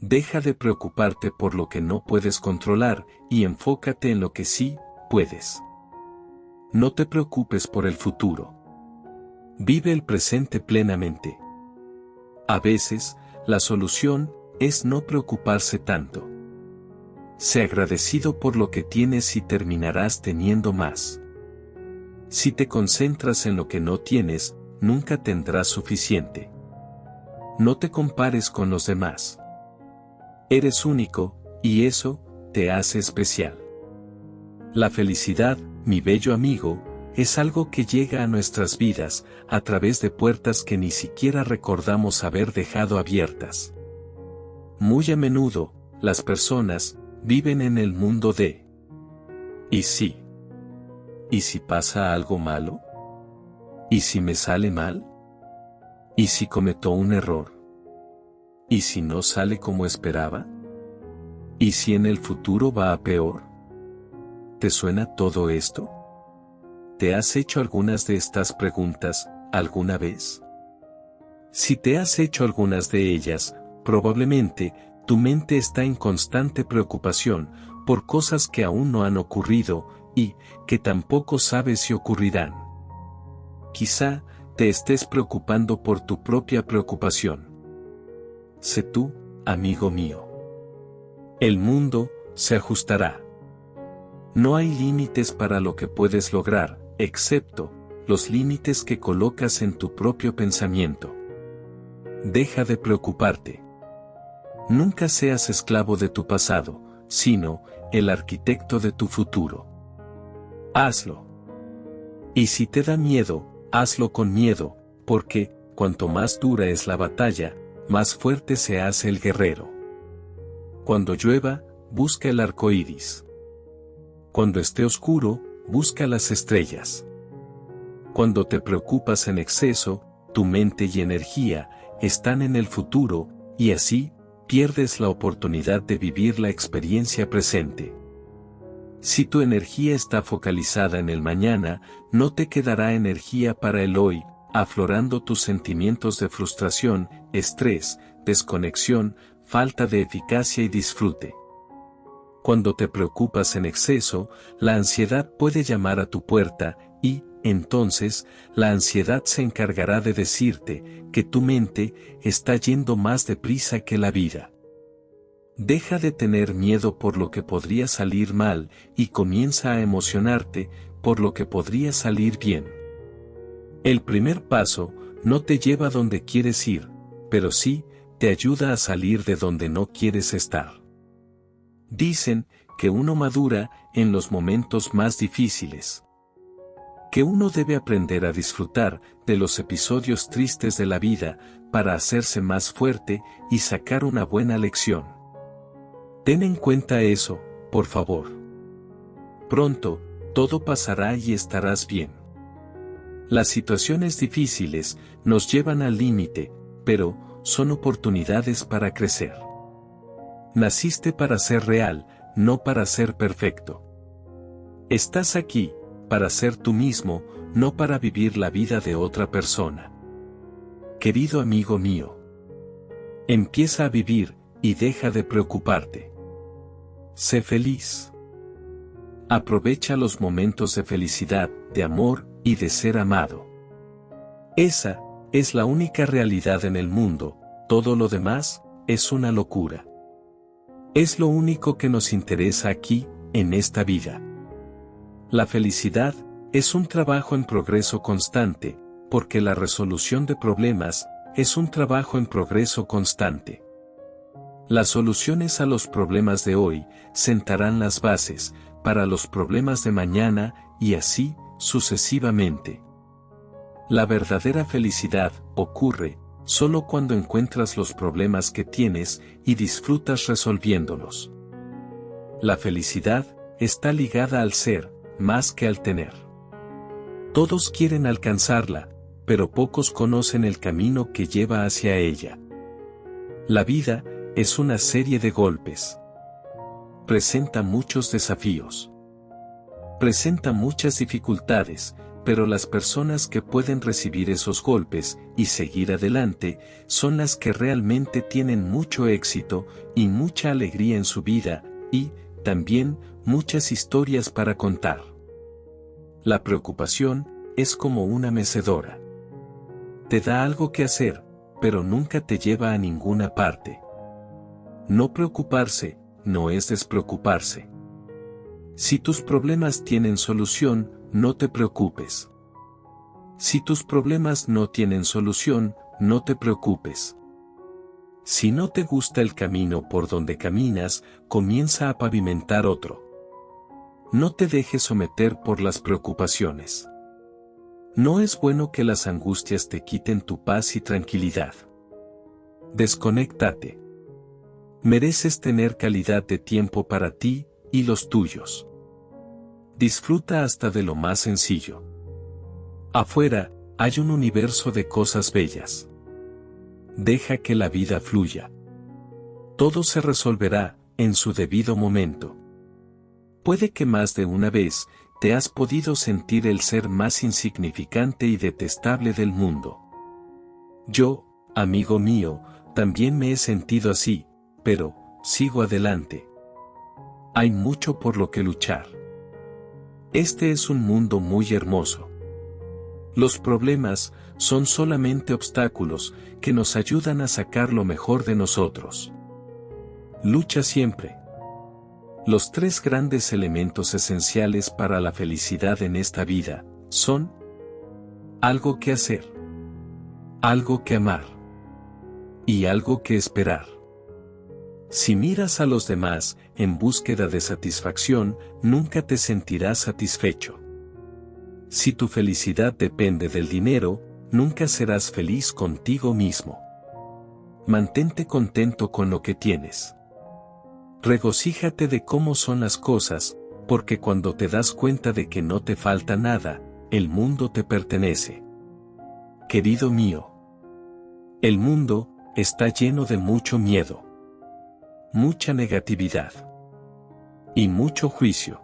Deja de preocuparte por lo que no puedes controlar y enfócate en lo que sí puedes. No te preocupes por el futuro. Vive el presente plenamente. A veces, la solución es no preocuparse tanto. Sé agradecido por lo que tienes y terminarás teniendo más. Si te concentras en lo que no tienes, nunca tendrás suficiente. No te compares con los demás. Eres único, y eso te hace especial. La felicidad, mi bello amigo, es algo que llega a nuestras vidas a través de puertas que ni siquiera recordamos haber dejado abiertas. Muy a menudo, las personas viven en el mundo de ¿y si? ¿Y si pasa algo malo? ¿Y si me sale mal? ¿Y si cometo un error? ¿Y si no sale como esperaba? ¿Y si en el futuro va a peor? ¿Te suena todo esto? ¿Te has hecho algunas de estas preguntas alguna vez? Si te has hecho algunas de ellas, probablemente tu mente está en constante preocupación por cosas que aún no han ocurrido y que tampoco sabes si ocurrirán. Quizá te estés preocupando por tu propia preocupación. Sé tú, amigo mío. El mundo se ajustará. No hay límites para lo que puedes lograr, excepto los límites que colocas en tu propio pensamiento. Deja de preocuparte. Nunca seas esclavo de tu pasado, sino el arquitecto de tu futuro. Hazlo. Y si te da miedo, hazlo con miedo, porque, cuanto más dura es la batalla, más fuerte se hace el guerrero. Cuando llueva, busca el arco iris. Cuando esté oscuro, busca las estrellas. Cuando te preocupas en exceso, tu mente y energía están en el futuro, y así, pierdes la oportunidad de vivir la experiencia presente. Si tu energía está focalizada en el mañana, no te quedará energía para el hoy, aflorando tus sentimientos de frustración, estrés, desconexión, falta de eficacia y disfrute. Cuando te preocupas en exceso, la ansiedad puede llamar a tu puerta, y, entonces, la ansiedad se encargará de decirte que tu mente está yendo más deprisa que la vida. Deja de tener miedo por lo que podría salir mal y comienza a emocionarte por lo que podría salir bien. El primer paso no te lleva a donde quieres ir, pero sí te ayuda a salir de donde no quieres estar. Dicen que uno madura en los momentos más difíciles. Que uno debe aprender a disfrutar de los episodios tristes de la vida para hacerse más fuerte y sacar una buena lección. Ten en cuenta eso, por favor. Pronto, todo pasará y estarás bien. Las situaciones difíciles nos llevan al límite, pero son oportunidades para crecer. Naciste para ser real, no para ser perfecto. Estás aquí para ser tú mismo, no para vivir la vida de otra persona. Querido amigo mío, empieza a vivir y deja de preocuparte. Sé feliz. Aprovecha los momentos de felicidad, de amor y de ser amado. Esa es la única realidad en el mundo, todo lo demás es una locura. Es lo único que nos interesa aquí, en esta vida. La felicidad es un trabajo en progreso constante, porque la resolución de problemas es un trabajo en progreso constante. Las soluciones a los problemas de hoy sentarán las bases para los problemas de mañana y así sucesivamente. La verdadera felicidad ocurre solo cuando encuentras los problemas que tienes y disfrutas resolviéndolos. La felicidad está ligada al ser, más que al tener. Todos quieren alcanzarla, pero pocos conocen el camino que lleva hacia ella. La vida es una serie de golpes. Presenta muchos desafíos. Presenta muchas dificultades, pero las personas que pueden recibir esos golpes y seguir adelante son las que realmente tienen mucho éxito y mucha alegría en su vida, y, también, muchas historias para contar. La preocupación es como una mecedora. Te da algo que hacer, pero nunca te lleva a ninguna parte. No preocuparse no es despreocuparse. Si tus problemas tienen solución, no te preocupes. Si tus problemas no tienen solución, no te preocupes. Si no te gusta el camino por donde caminas, comienza a pavimentar otro. No te dejes someter por las preocupaciones. No es bueno que las angustias te quiten tu paz y tranquilidad. Desconéctate. Mereces tener calidad de tiempo para ti y los tuyos. Disfruta hasta de lo más sencillo. Afuera, hay un universo de cosas bellas. Deja que la vida fluya. Todo se resolverá en su debido momento. Puede que más de una vez te has podido sentir el ser más insignificante y detestable del mundo. Yo, amigo mío, también me he sentido así, pero sigo adelante. Hay mucho por lo que luchar. Este es un mundo muy hermoso. Los problemas son solamente obstáculos que nos ayudan a sacar lo mejor de nosotros. Lucha siempre. Los tres grandes elementos esenciales para la felicidad en esta vida son algo que hacer, algo que amar y algo que esperar. Si miras a los demás en búsqueda de satisfacción, nunca te sentirás satisfecho. Si tu felicidad depende del dinero, nunca serás feliz contigo mismo. Mantente contento con lo que tienes. Regocíjate de cómo son las cosas, porque cuando te das cuenta de que no te falta nada, el mundo te pertenece. Querido mío, el mundo está lleno de mucho miedo, mucha negatividad y mucho juicio.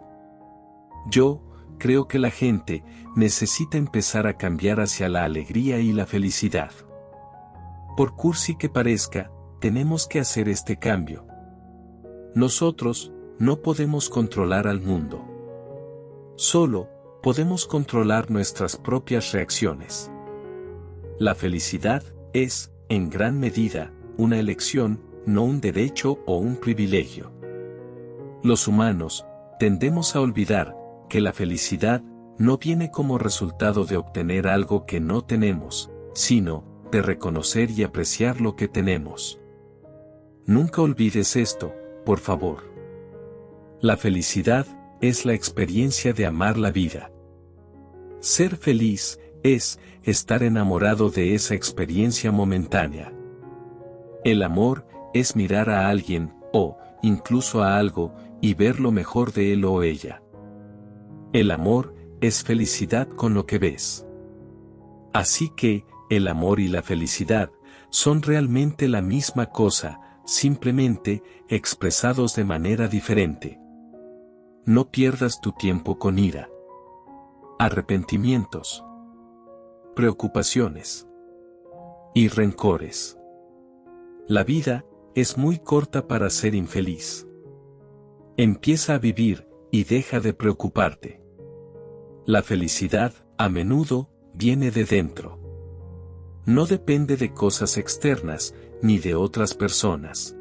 Yo creo que la gente necesita empezar a cambiar hacia la alegría y la felicidad. Por cursi que parezca, tenemos que hacer este cambio. Nosotros no podemos controlar al mundo. Solo podemos controlar nuestras propias reacciones. La felicidad es, en gran medida, una elección, no un derecho o un privilegio. Los humanos tendemos a olvidar que la felicidad no viene como resultado de obtener algo que no tenemos, sino de reconocer y apreciar lo que tenemos. Nunca olvides esto, por favor. La felicidad es la experiencia de amar la vida. Ser feliz es estar enamorado de esa experiencia momentánea. El amor es mirar a alguien, o incluso a algo, y ver lo mejor de él o ella. El amor es felicidad con lo que ves. Así que, el amor y la felicidad son realmente la misma cosa, simplemente expresados de manera diferente. No pierdas tu tiempo con ira, arrepentimientos, preocupaciones y rencores. La vida es muy corta para ser infeliz. Empieza a vivir y deja de preocuparte. La felicidad, a menudo, viene de dentro. No depende de cosas externas, ni de otras personas.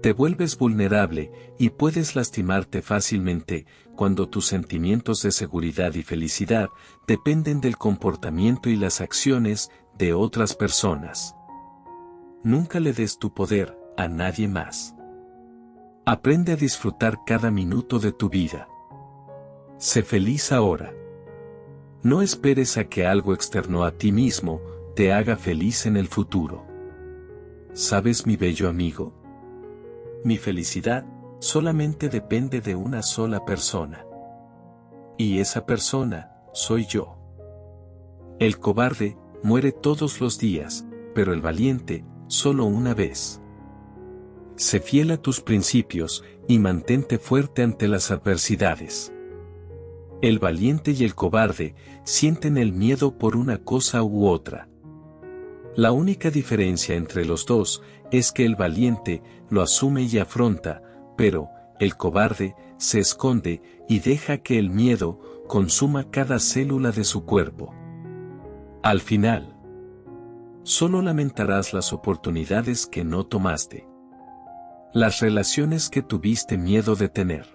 Te vuelves vulnerable y puedes lastimarte fácilmente cuando tus sentimientos de seguridad y felicidad dependen del comportamiento y las acciones de otras personas. Nunca le des tu poder a nadie más. Aprende a disfrutar cada minuto de tu vida. Sé feliz ahora. No esperes a que algo externo a ti mismo te haga feliz en el futuro. ¿Sabes, mi bello amigo? Mi felicidad solamente depende de una sola persona. Y esa persona soy yo. El cobarde muere todos los días, pero el valiente solo una vez. Sé fiel a tus principios y mantente fuerte ante las adversidades. El valiente y el cobarde sienten el miedo por una cosa u otra. La única diferencia entre los dos es que el valiente lo asume y afronta, pero el cobarde se esconde y deja que el miedo consuma cada célula de su cuerpo. Al final, solo lamentarás las oportunidades que no tomaste, las relaciones que tuviste miedo de tener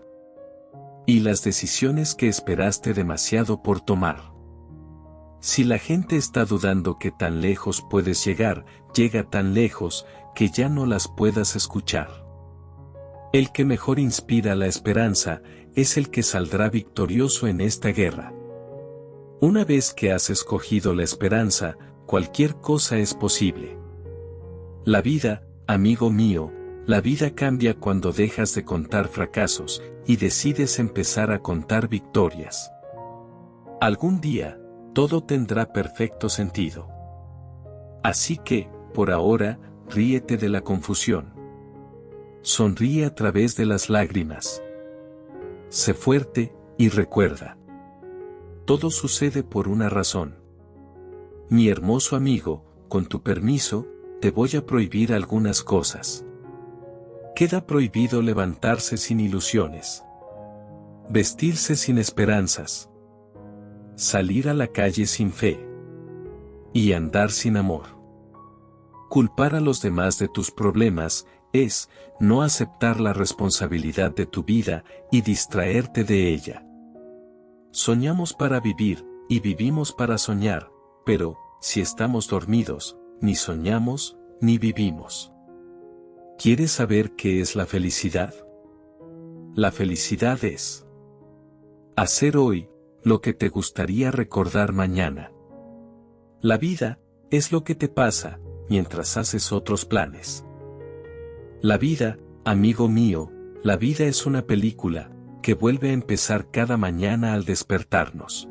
y las decisiones que esperaste demasiado por tomar. Si la gente está dudando que tan lejos puedes llegar, llega tan lejos que ya no las puedas escuchar. El que mejor inspira la esperanza es el que saldrá victorioso en esta guerra. Una vez que has escogido la esperanza, cualquier cosa es posible. La vida, amigo mío, la vida cambia cuando dejas de contar fracasos y decides empezar a contar victorias. Algún día, todo tendrá perfecto sentido. Así que, por ahora, ríete de la confusión. Sonríe a través de las lágrimas. Sé fuerte, y recuerda. Todo sucede por una razón. Mi hermoso amigo, con tu permiso, te voy a prohibir algunas cosas. Queda prohibido levantarse sin ilusiones, vestirse sin esperanzas, salir a la calle sin fe y andar sin amor. Culpar a los demás de tus problemas es no aceptar la responsabilidad de tu vida y distraerte de ella. Soñamos para vivir y vivimos para soñar, pero si estamos dormidos, ni soñamos ni vivimos. ¿Quieres saber qué es la felicidad? La felicidad es hacer hoy lo que te gustaría recordar mañana. La vida es lo que te pasa mientras haces otros planes. La vida, amigo mío, la vida es una película que vuelve a empezar cada mañana al despertarnos.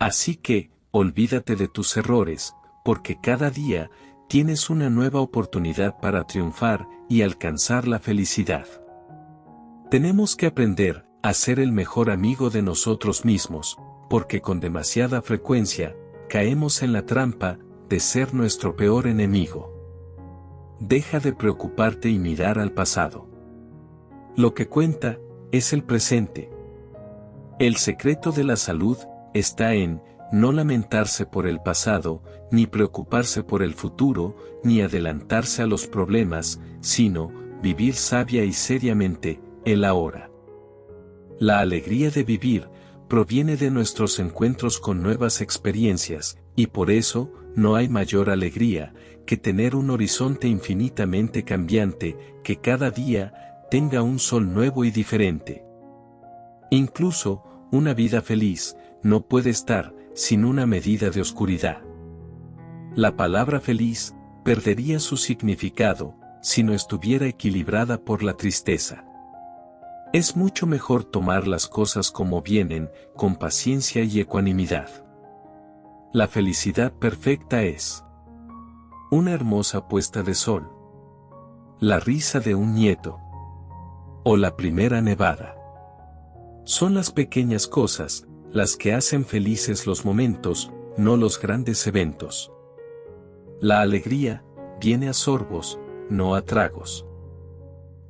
Así que, olvídate de tus errores, porque cada día tienes una nueva oportunidad para triunfar y alcanzar la felicidad. Tenemos que aprender a ser el mejor amigo de nosotros mismos, porque con demasiada frecuencia, caemos en la trampa de ser nuestro peor enemigo. Deja de preocuparte y mirar al pasado. Lo que cuenta es el presente. El secreto de la salud está en no lamentarse por el pasado, ni preocuparse por el futuro, ni adelantarse a los problemas, sino vivir sabia y seriamente el ahora. La alegría de vivir proviene de nuestros encuentros con nuevas experiencias, y por eso no hay mayor alegría que tener un horizonte infinitamente cambiante, que cada día tenga un sol nuevo y diferente. Incluso, una vida feliz no puede estar sin una medida de oscuridad. La palabra feliz perdería su significado si no estuviera equilibrada por la tristeza. Es mucho mejor tomar las cosas como vienen, con paciencia y ecuanimidad. La felicidad perfecta es una hermosa puesta de sol, la risa de un nieto, o la primera nevada. Son las pequeñas cosas las que hacen felices los momentos, no los grandes eventos. La alegría viene a sorbos, no a tragos.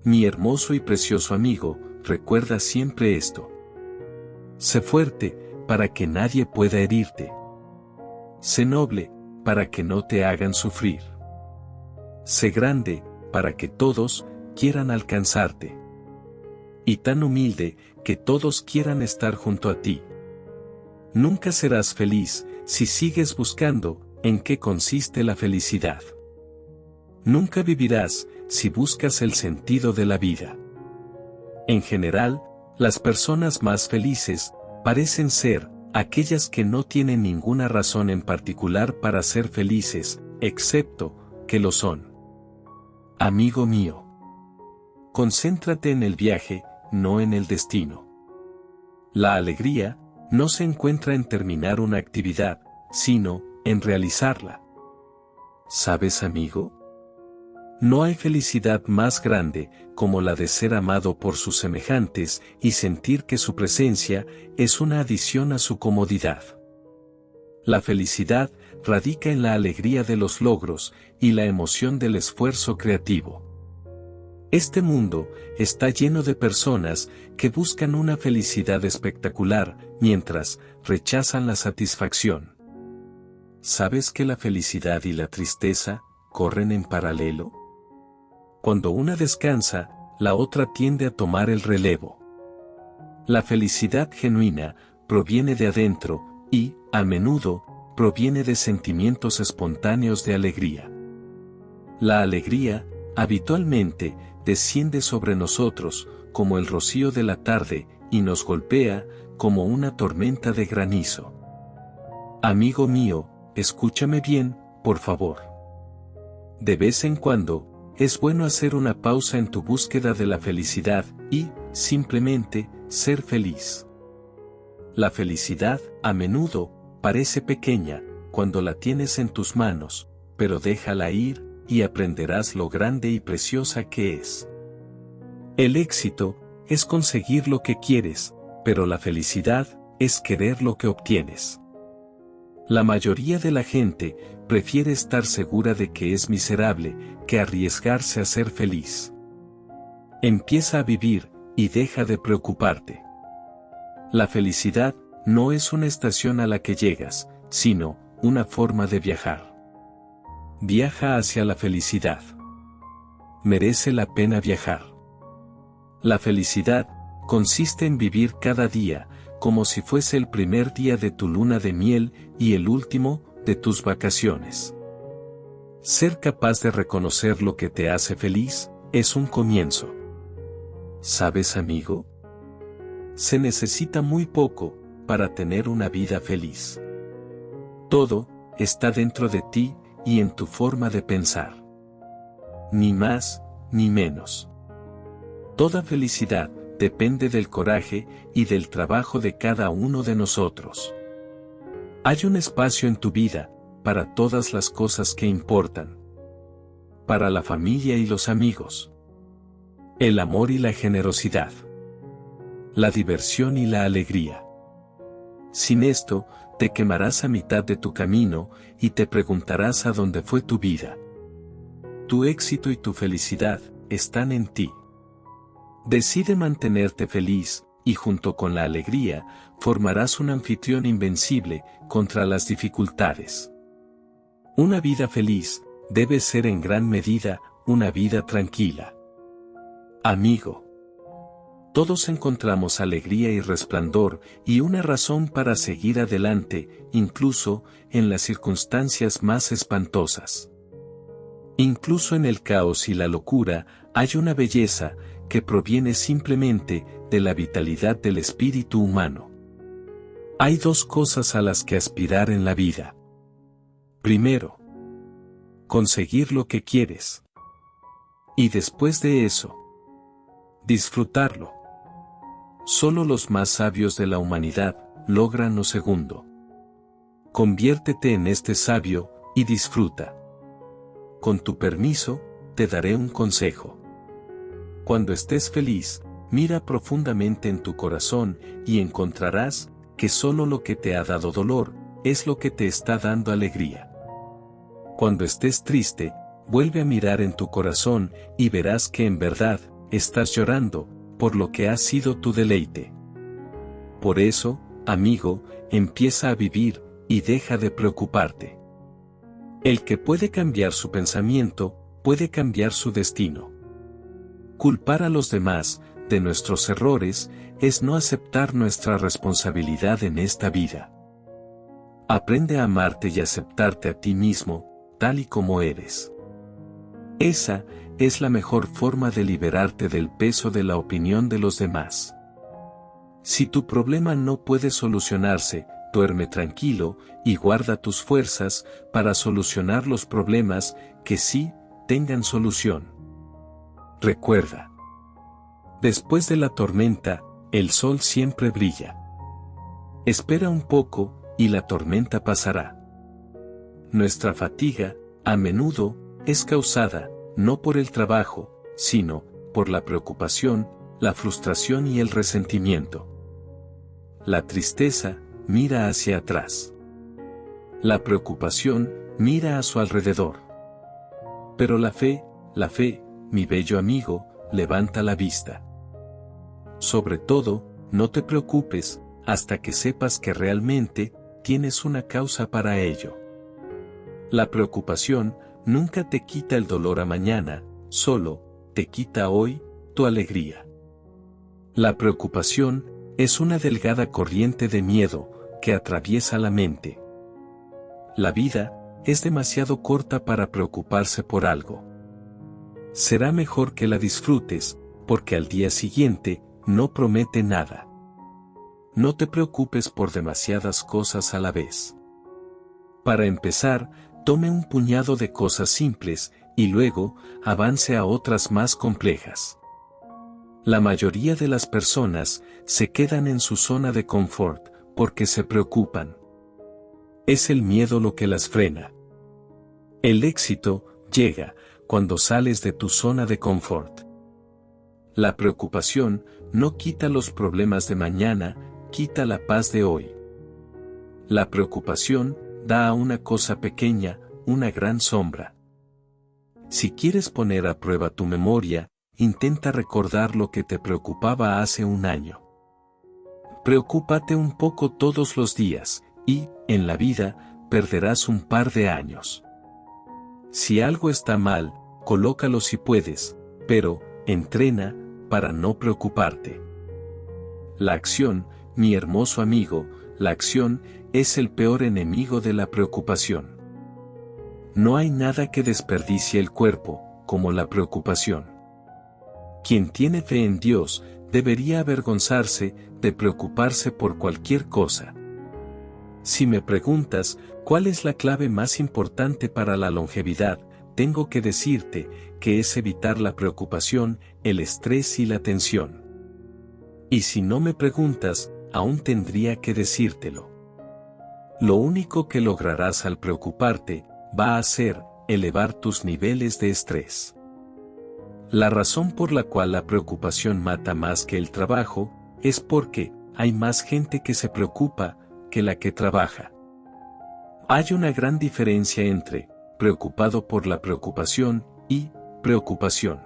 Mi hermoso y precioso amigo, recuerda siempre esto. Sé fuerte, para que nadie pueda herirte. Sé noble, para que no te hagan sufrir. Sé grande, para que todos quieran alcanzarte. Y tan humilde, que todos quieran estar junto a ti. Nunca serás feliz si sigues buscando en qué consiste la felicidad. Nunca vivirás si buscas el sentido de la vida. En general, las personas más felices parecen ser aquellas que no tienen ninguna razón en particular para ser felices, excepto que lo son. Amigo mío, concéntrate en el viaje, no en el destino. La alegría no se encuentra en terminar una actividad, sino en realizarla. ¿Sabes, amigo? No hay felicidad más grande como la de ser amado por sus semejantes y sentir que su presencia es una adición a su comodidad. La felicidad radica en la alegría de los logros y la emoción del esfuerzo creativo. Este mundo está lleno de personas que buscan una felicidad espectacular mientras rechazan la satisfacción. ¿Sabes que la felicidad y la tristeza corren en paralelo? Cuando una descansa, la otra tiende a tomar el relevo. La felicidad genuina proviene de adentro y, a menudo, proviene de sentimientos espontáneos de alegría. La alegría, habitualmente, desciende sobre nosotros como el rocío de la tarde y nos golpea como una tormenta de granizo. Amigo mío, escúchame bien, por favor. De vez en cuando, es bueno hacer una pausa en tu búsqueda de la felicidad y, simplemente, ser feliz. La felicidad, a menudo, parece pequeña cuando la tienes en tus manos, pero déjala ir y aprenderás lo grande y preciosa que es. El éxito es conseguir lo que quieres, pero la felicidad es querer lo que obtienes. La mayoría de la gente prefiere estar segura de que es miserable que arriesgarse a ser feliz. Empieza a vivir y deja de preocuparte. La felicidad no es una estación a la que llegas, sino una forma de viajar. Viaja hacia la felicidad. Merece la pena viajar. La felicidad consiste en vivir cada día como si fuese el primer día de tu luna de miel y el último de tus vacaciones. Ser capaz de reconocer lo que te hace feliz es un comienzo. ¿Sabes, amigo? Se necesita muy poco para tener una vida feliz. Todo está dentro de ti y en tu forma de pensar. Ni más, ni menos. Toda felicidad depende del coraje y del trabajo de cada uno de nosotros. Hay un espacio en tu vida para todas las cosas que importan. Para la familia y los amigos. El amor y la generosidad. La diversión y la alegría. Sin esto, te quemarás a mitad de tu camino y te preguntarás a dónde fue tu vida. Tu éxito y tu felicidad están en ti. Decide mantenerte feliz, y junto con la alegría, formarás un anfitrión invencible contra las dificultades. Una vida feliz debe ser en gran medida una vida tranquila. Amigo. Todos encontramos alegría y resplandor y una razón para seguir adelante, incluso en las circunstancias más espantosas. Incluso en el caos y la locura, hay una belleza que proviene simplemente de la vitalidad del espíritu humano. Hay dos cosas a las que aspirar en la vida. Primero, conseguir lo que quieres. Y después de eso, disfrutarlo. Solo los más sabios de la humanidad logran lo segundo. Conviértete en este sabio y disfruta. Con tu permiso, te daré un consejo. Cuando estés feliz, mira profundamente en tu corazón y encontrarás que solo lo que te ha dado dolor es lo que te está dando alegría. Cuando estés triste, vuelve a mirar en tu corazón y verás que en verdad estás llorando por lo que ha sido tu deleite. Por eso, amigo, empieza a vivir y deja de preocuparte. El que puede cambiar su pensamiento, puede cambiar su destino. Culpar a los demás de nuestros errores es no aceptar nuestra responsabilidad en esta vida. Aprende a amarte y aceptarte a ti mismo, tal y como eres. Esa es la mejor forma de liberarte del peso de la opinión de los demás. Si tu problema no puede solucionarse, duerme tranquilo y guarda tus fuerzas para solucionar los problemas que sí tengan solución. Recuerda. Después de la tormenta, el sol siempre brilla. Espera un poco, y la tormenta pasará. Nuestra fatiga, a menudo, es causada no por el trabajo, sino por la preocupación, la frustración y el resentimiento. La tristeza mira hacia atrás. La preocupación mira a su alrededor. Pero la fe, mi bello amigo, levanta la vista. Sobre todo, no te preocupes, hasta que sepas que realmente tienes una causa para ello. La preocupación nunca te quita el dolor a mañana, solo te quita hoy tu alegría. La preocupación es una delgada corriente de miedo que atraviesa la mente. La vida es demasiado corta para preocuparse por algo. Será mejor que la disfrutes, porque al día siguiente no promete nada. No te preocupes por demasiadas cosas a la vez. Para empezar, tome un puñado de cosas simples, y luego, avance a otras más complejas. La mayoría de las personas se quedan en su zona de confort, porque se preocupan. Es el miedo lo que las frena. El éxito llega cuando sales de tu zona de confort. La preocupación no quita los problemas de mañana, quita la paz de hoy. La preocupación da a una cosa pequeña una gran sombra. Si quieres poner a prueba tu memoria, intenta recordar lo que te preocupaba hace un año. Preocúpate un poco todos los días, y, en la vida, perderás un par de años. Si algo está mal, colócalo si puedes, pero, entrena, para no preocuparte. La acción, mi hermoso amigo, la acción, es el peor enemigo de la preocupación. No hay nada que desperdicie el cuerpo, como la preocupación. Quien tiene fe en Dios, debería avergonzarse de preocuparse por cualquier cosa. Si me preguntas, ¿cuál es la clave más importante para la longevidad? Tengo que decirte que es evitar la preocupación, el estrés y la tensión. Y si no me preguntas, aún tendría que decírtelo. Lo único que lograrás al preocuparte, va a ser elevar tus niveles de estrés. La razón por la cual la preocupación mata más que el trabajo, es porque hay más gente que se preocupa que la que trabaja. Hay una gran diferencia entre preocupado por la preocupación y preocupación.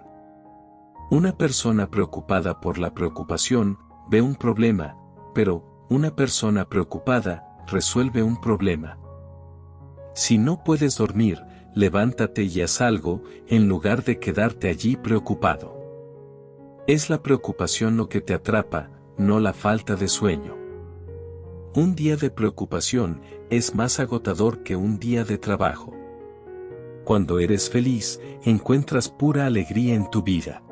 Una persona preocupada por la preocupación ve un problema, pero una persona preocupada resuelve un problema. Si no puedes dormir, levántate y haz algo, en lugar de quedarte allí preocupado. Es la preocupación lo que te atrapa, no la falta de sueño. Un día de preocupación es más agotador que un día de trabajo. Cuando eres feliz, encuentras pura alegría en tu vida.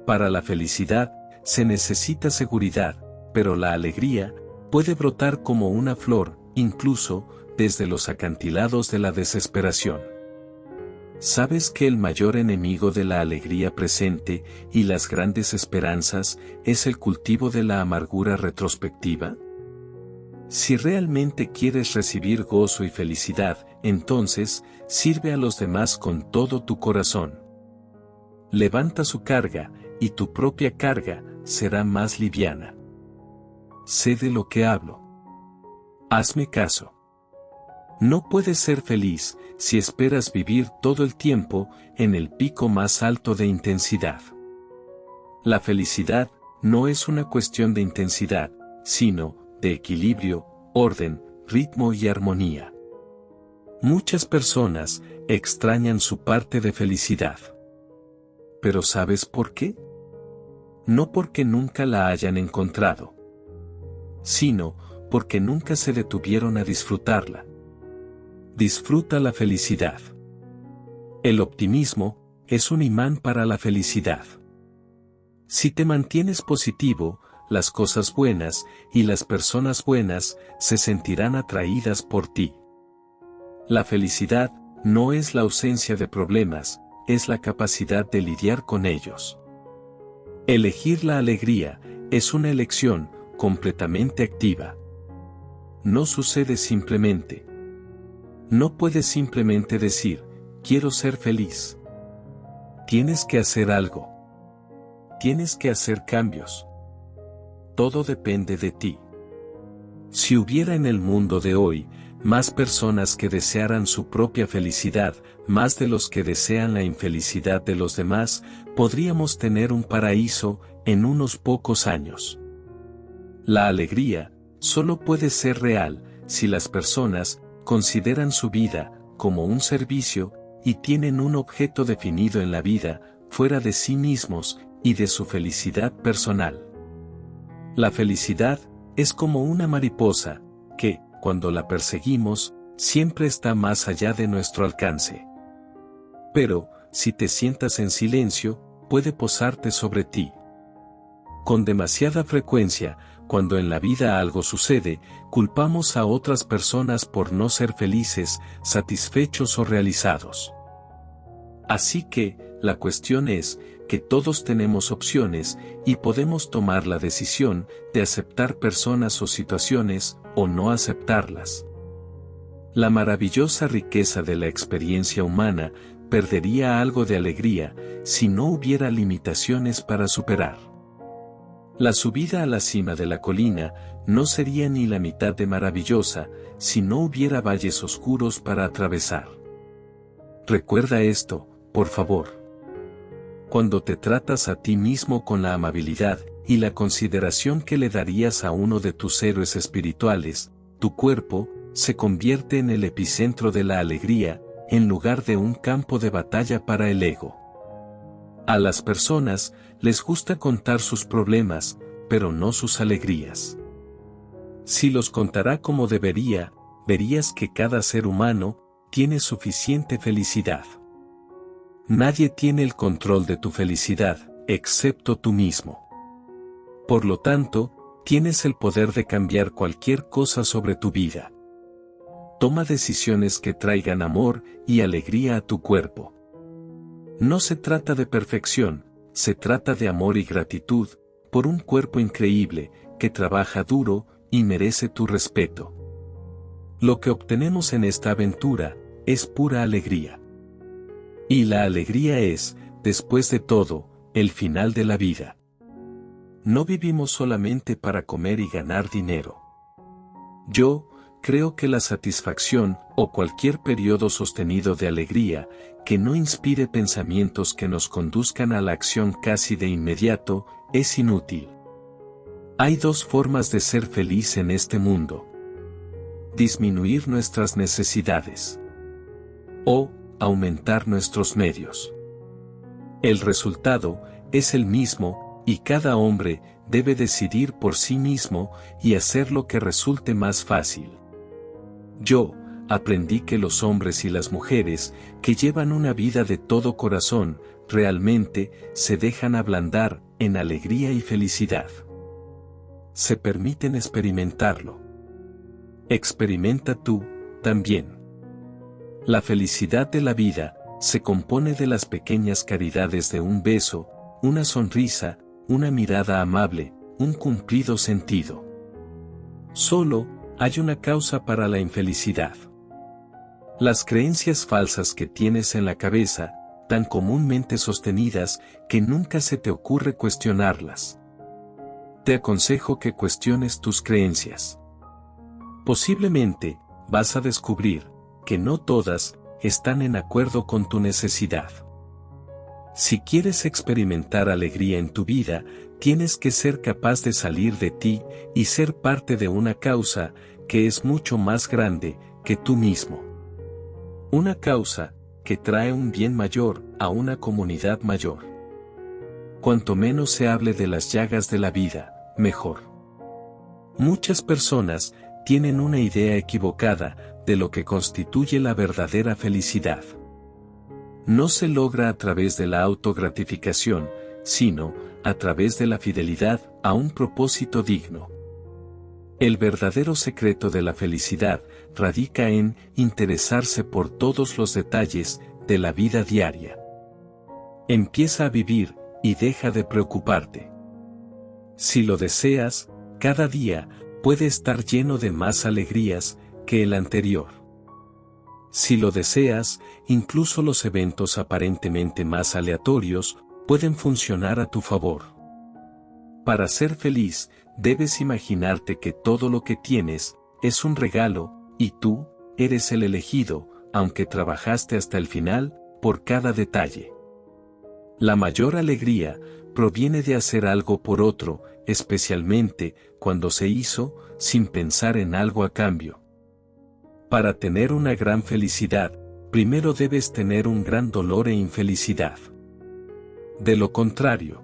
Para la felicidad, se necesita seguridad, pero la alegría puede brotar como una flor, incluso desde los acantilados de la desesperación. ¿Sabes que el mayor enemigo de la alegría presente y las grandes esperanzas es el cultivo de la amargura retrospectiva? Si realmente quieres recibir gozo y felicidad, entonces, sirve a los demás con todo tu corazón. Levanta su carga, y tu propia carga será más liviana. Sé de lo que hablo. Hazme caso. No puedes ser feliz si esperas vivir todo el tiempo en el pico más alto de intensidad. La felicidad no es una cuestión de intensidad, sino de equilibrio, orden, ritmo y armonía. Muchas personas extrañan su parte de felicidad. ¿Pero sabes por qué? No porque nunca la hayan encontrado, sino porque nunca se detuvieron a disfrutarla. Disfruta la felicidad. El optimismo es un imán para la felicidad. Si te mantienes positivo, las cosas buenas y las personas buenas se sentirán atraídas por ti. La felicidad no es la ausencia de problemas, es la capacidad de lidiar con ellos. Elegir la alegría es una elección completamente activa. No sucede simplemente. No puedes simplemente decir, quiero ser feliz. Tienes que hacer algo. Tienes que hacer cambios. Todo depende de ti. Si hubiera en el mundo de hoy más personas que desearan su propia felicidad, más de los que desean la infelicidad de los demás, podríamos tener un paraíso en unos pocos años. La alegría solo puede ser real si las personas consideran su vida como un servicio y tienen un objeto definido en la vida, fuera de sí mismos y de su felicidad personal. La felicidad es como una mariposa, que, cuando la perseguimos, siempre está más allá de nuestro alcance. Pero, si te sientas en silencio, puede posarte sobre ti. Con demasiada frecuencia, cuando en la vida algo sucede, culpamos a otras personas por no ser felices, satisfechos o realizados. Así que, la cuestión es que todos tenemos opciones y podemos tomar la decisión de aceptar personas o situaciones o no aceptarlas. La maravillosa riqueza de la experiencia humana perdería algo de alegría si no hubiera limitaciones para superar. La subida a la cima de la colina no sería ni la mitad de maravillosa si no hubiera valles oscuros para atravesar. Recuerda esto, por favor. Cuando te tratas a ti mismo con la amabilidad y la consideración que le darías a uno de tus héroes espirituales, tu cuerpo se convierte en el epicentro de la alegría, en lugar de un campo de batalla para el ego. A las personas les gusta contar sus problemas, pero no sus alegrías. Si los contara como debería, verías que cada ser humano tiene suficiente felicidad. Nadie tiene el control de tu felicidad, excepto tú mismo. Por lo tanto, tienes el poder de cambiar cualquier cosa sobre tu vida. Toma decisiones que traigan amor y alegría a tu cuerpo. No se trata de perfección, se trata de amor y gratitud, por un cuerpo increíble, que trabaja duro y merece tu respeto. Lo que obtenemos en esta aventura es pura alegría. Y la alegría es, después de todo, el final de la vida. No vivimos solamente para comer y ganar dinero. Yo creo que la satisfacción, o cualquier periodo sostenido de alegría, que no inspire pensamientos que nos conduzcan a la acción casi de inmediato, es inútil. Hay dos formas de ser feliz en este mundo. Disminuir nuestras necesidades. O aumentar nuestros medios. El resultado es el mismo, y cada hombre debe decidir por sí mismo y hacer lo que resulte más fácil. Yo aprendí que los hombres y las mujeres que llevan una vida de todo corazón realmente se dejan ablandar en alegría y felicidad. Se permiten experimentarlo. Experimenta tú también. La felicidad de la vida se compone de las pequeñas caridades de un beso, una sonrisa, una mirada amable, un cumplido sentido. Solo hay una causa para la infelicidad. Las creencias falsas que tienes en la cabeza, tan comúnmente sostenidas que nunca se te ocurre cuestionarlas. Te aconsejo que cuestiones tus creencias. Posiblemente, vas a descubrir que no todas están en acuerdo con tu necesidad. Si quieres experimentar alegría en tu vida, tienes que ser capaz de salir de ti y ser parte de una causa que es mucho más grande que tú mismo. Una causa que trae un bien mayor a una comunidad mayor. Cuanto menos se hable de las llagas de la vida, mejor. Muchas personas tienen una idea equivocada de lo que constituye la verdadera felicidad. No se logra a través de la autogratificación, sino a través de la fidelidad a un propósito digno. El verdadero secreto de la felicidad radica en interesarse por todos los detalles de la vida diaria. Empieza a vivir y deja de preocuparte. Si lo deseas, cada día puede estar lleno de más alegrías que el anterior. Si lo deseas, incluso los eventos aparentemente más aleatorios pueden funcionar a tu favor. Para ser feliz, debes imaginarte que todo lo que tienes es un regalo, y tú eres el elegido, aunque trabajaste hasta el final, por cada detalle. La mayor alegría proviene de hacer algo por otro, especialmente cuando se hizo sin pensar en algo a cambio. Para tener una gran felicidad, primero debes tener un gran dolor e infelicidad. De lo contrario,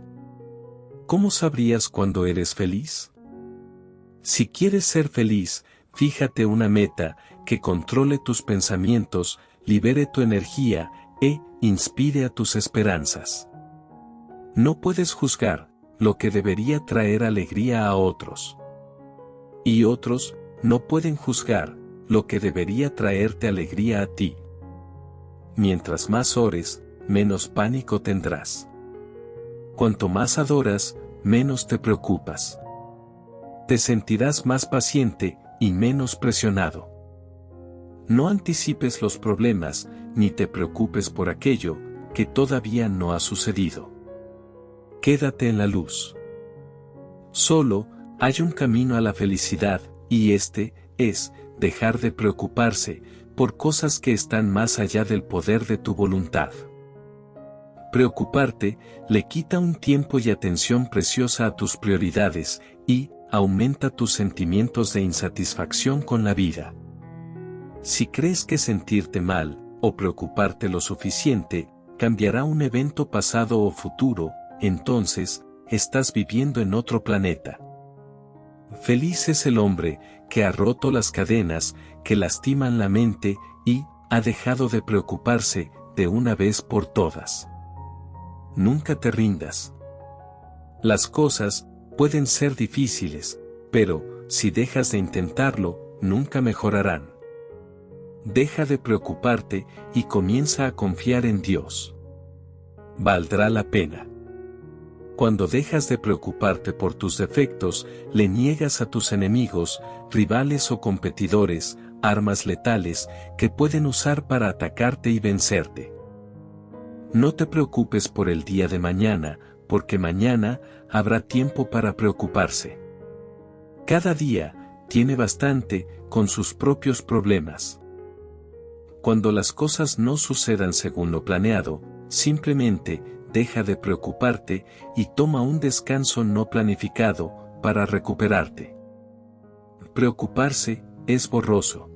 ¿cómo sabrías cuando eres feliz? Si quieres ser feliz, fíjate una meta que controle tus pensamientos, libere tu energía e inspire a tus esperanzas. No puedes juzgar lo que debería traer alegría a otros. Y otros no pueden juzgar lo que debería traerte alegría a ti. Mientras más ores, menos pánico tendrás. Cuanto más adoras, menos te preocupas. Te sentirás más paciente y menos presionado. No anticipes los problemas, ni te preocupes por aquello que todavía no ha sucedido. Quédate en la luz. Solo hay un camino a la felicidad, y este es dejar de preocuparse por cosas que están más allá del poder de tu voluntad. Preocuparte le quita un tiempo y atención preciosa a tus prioridades y aumenta tus sentimientos de insatisfacción con la vida. Si crees que sentirte mal o preocuparte lo suficiente cambiará un evento pasado o futuro, entonces estás viviendo en otro planeta. Feliz es el hombre que ha roto las cadenas que lastiman la mente y ha dejado de preocuparse de una vez por todas. Nunca te rindas. Las cosas pueden ser difíciles, pero si dejas de intentarlo, nunca mejorarán. Deja de preocuparte y comienza a confiar en Dios. Valdrá la pena. Cuando dejas de preocuparte por tus defectos, le niegas a tus enemigos, rivales o competidores, armas letales que pueden usar para atacarte y vencerte. No te preocupes por el día de mañana, porque mañana habrá tiempo para preocuparse. Cada día tiene bastante con sus propios problemas. Cuando las cosas no sucedan según lo planeado, simplemente deja de preocuparte y toma un descanso no planificado para recuperarte. Preocuparse es borroso.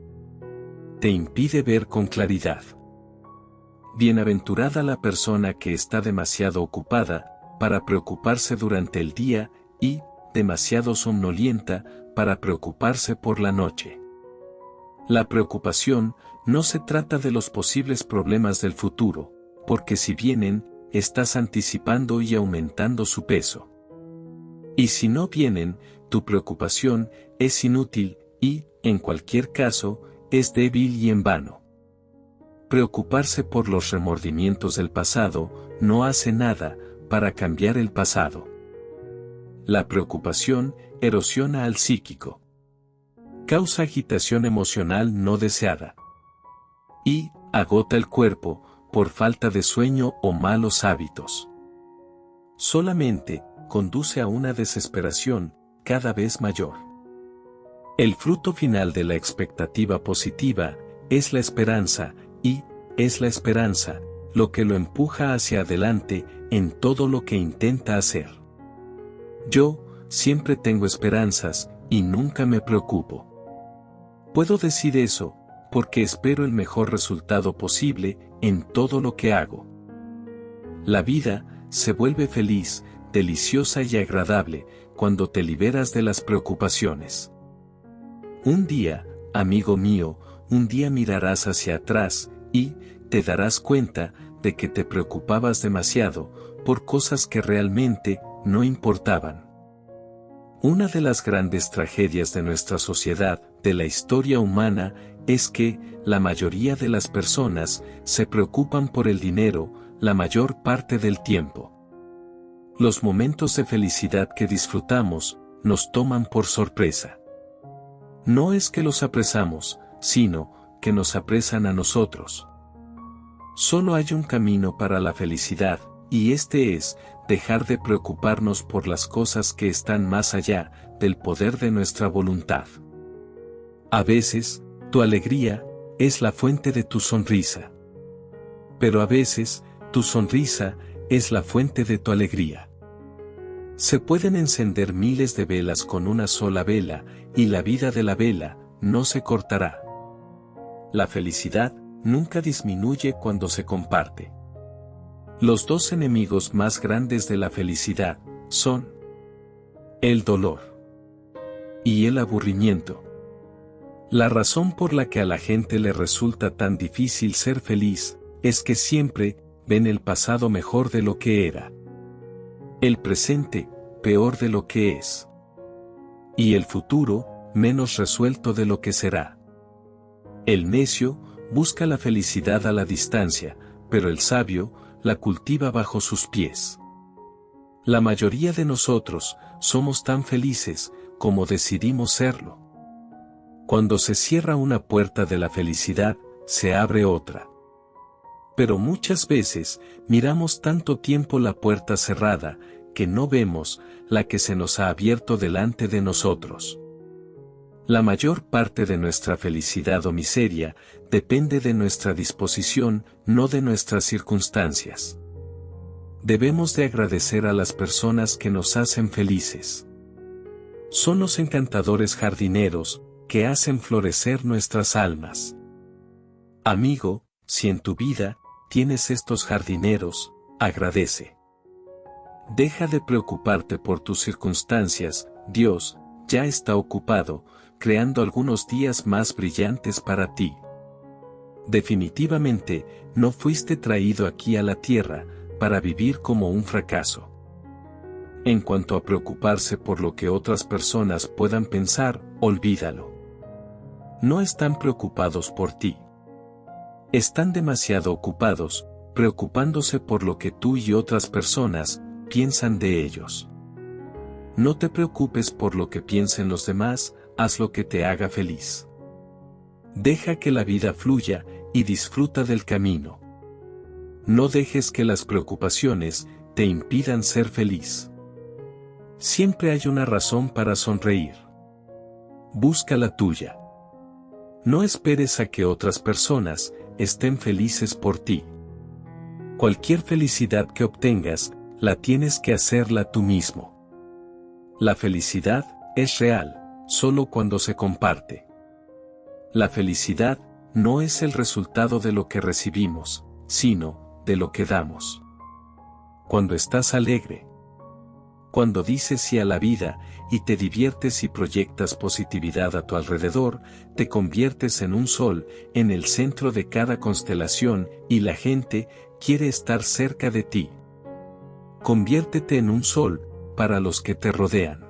Te impide ver con claridad. Bienaventurada la persona que está demasiado ocupada para preocuparse durante el día y demasiado somnolienta para preocuparse por la noche. La preocupación no se trata de los posibles problemas del futuro, porque si vienen, estás anticipando y aumentando su peso. Y si no vienen, tu preocupación es inútil y, en cualquier caso, es débil y en vano. Preocuparse por los remordimientos del pasado no hace nada para cambiar el pasado. La preocupación erosiona al psíquico. Causa agitación emocional no deseada. Y agota el cuerpo, por falta de sueño o malos hábitos. Solamente conduce a una desesperación cada vez mayor. El fruto final de la expectativa positiva es la esperanza, y es la esperanza lo que lo empuja hacia adelante en todo lo que intenta hacer. Yo siempre tengo esperanzas y nunca me preocupo. Puedo decir eso porque espero el mejor resultado posible en todo lo que hago. La vida se vuelve feliz, deliciosa y agradable cuando te liberas de las preocupaciones. Un día, amigo mío, un día mirarás hacia atrás y te darás cuenta de que te preocupabas demasiado por cosas que realmente no importaban. Una de las grandes tragedias de nuestra sociedad, de la historia humana, es que la mayoría de las personas se preocupan por el dinero la mayor parte del tiempo. Los momentos de felicidad que disfrutamos nos toman por sorpresa. No es que los apresamos, sino que nos apresan a nosotros. Solo hay un camino para la felicidad, y este es, dejar de preocuparnos por las cosas que están más allá del poder de nuestra voluntad. A veces, tu alegría es la fuente de tu sonrisa. Pero a veces, tu sonrisa es la fuente de tu alegría. Se pueden encender miles de velas con una sola vela, y la vida de la vela no se cortará. La felicidad nunca disminuye cuando se comparte. Los dos enemigos más grandes de la felicidad son el dolor y el aburrimiento. La razón por la que a la gente le resulta tan difícil ser feliz es que siempre ven el pasado mejor de lo que era, el presente peor de lo que es, y el futuro menos resuelto de lo que será. El necio busca la felicidad a la distancia, pero el sabio la cultiva bajo sus pies. La mayoría de nosotros somos tan felices como decidimos serlo. Cuando se cierra una puerta de la felicidad, se abre otra. Pero muchas veces miramos tanto tiempo la puerta cerrada, que no vemos la que se nos ha abierto delante de nosotros. La mayor parte de nuestra felicidad o miseria depende de nuestra disposición, no de nuestras circunstancias. Debemos de agradecer a las personas que nos hacen felices. Son los encantadores jardineros que hacen florecer nuestras almas. Amigo, si en tu vida tienes estos jardineros, agradece. Deja de preocuparte por tus circunstancias, Dios ya está ocupado, creando algunos días más brillantes para ti. Definitivamente, no fuiste traído aquí a la tierra para vivir como un fracaso. En cuanto a preocuparse por lo que otras personas puedan pensar, olvídalo. No están preocupados por ti. Están demasiado ocupados, preocupándose por lo que tú y otras personas piensan de ellos. No te preocupes por lo que piensen los demás, haz lo que te haga feliz. Deja que la vida fluya y disfruta del camino. No dejes que las preocupaciones te impidan ser feliz. Siempre hay una razón para sonreír. Busca la tuya. No esperes a que otras personas estén felices por ti. Cualquier felicidad que obtengas, la tienes que hacerla tú mismo. La felicidad es real, solo cuando se comparte. La felicidad no es el resultado de lo que recibimos, sino de lo que damos. Cuando estás alegre, cuando dices sí a la vida y te diviertes y proyectas positividad a tu alrededor, te conviertes en un sol en el centro de cada constelación y la gente quiere estar cerca de ti. Conviértete en un sol para los que te rodean.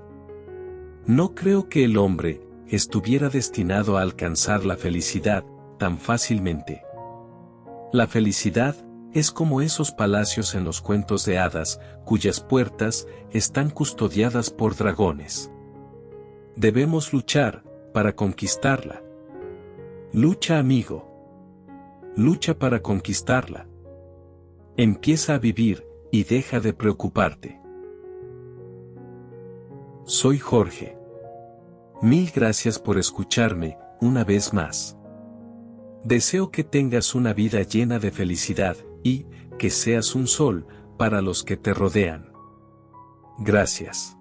No creo que el hombre estuviera destinado a alcanzar la felicidad tan fácilmente. La felicidad es como esos palacios en los cuentos de hadas, cuyas puertas están custodiadas por dragones. Debemos luchar para conquistarla. Lucha, amigo. Lucha para conquistarla. Empieza a vivir y deja de preocuparte. Soy Jorge. Mil gracias por escucharme, una vez más. Deseo que tengas una vida llena de felicidad, y que seas un sol para los que te rodean. Gracias.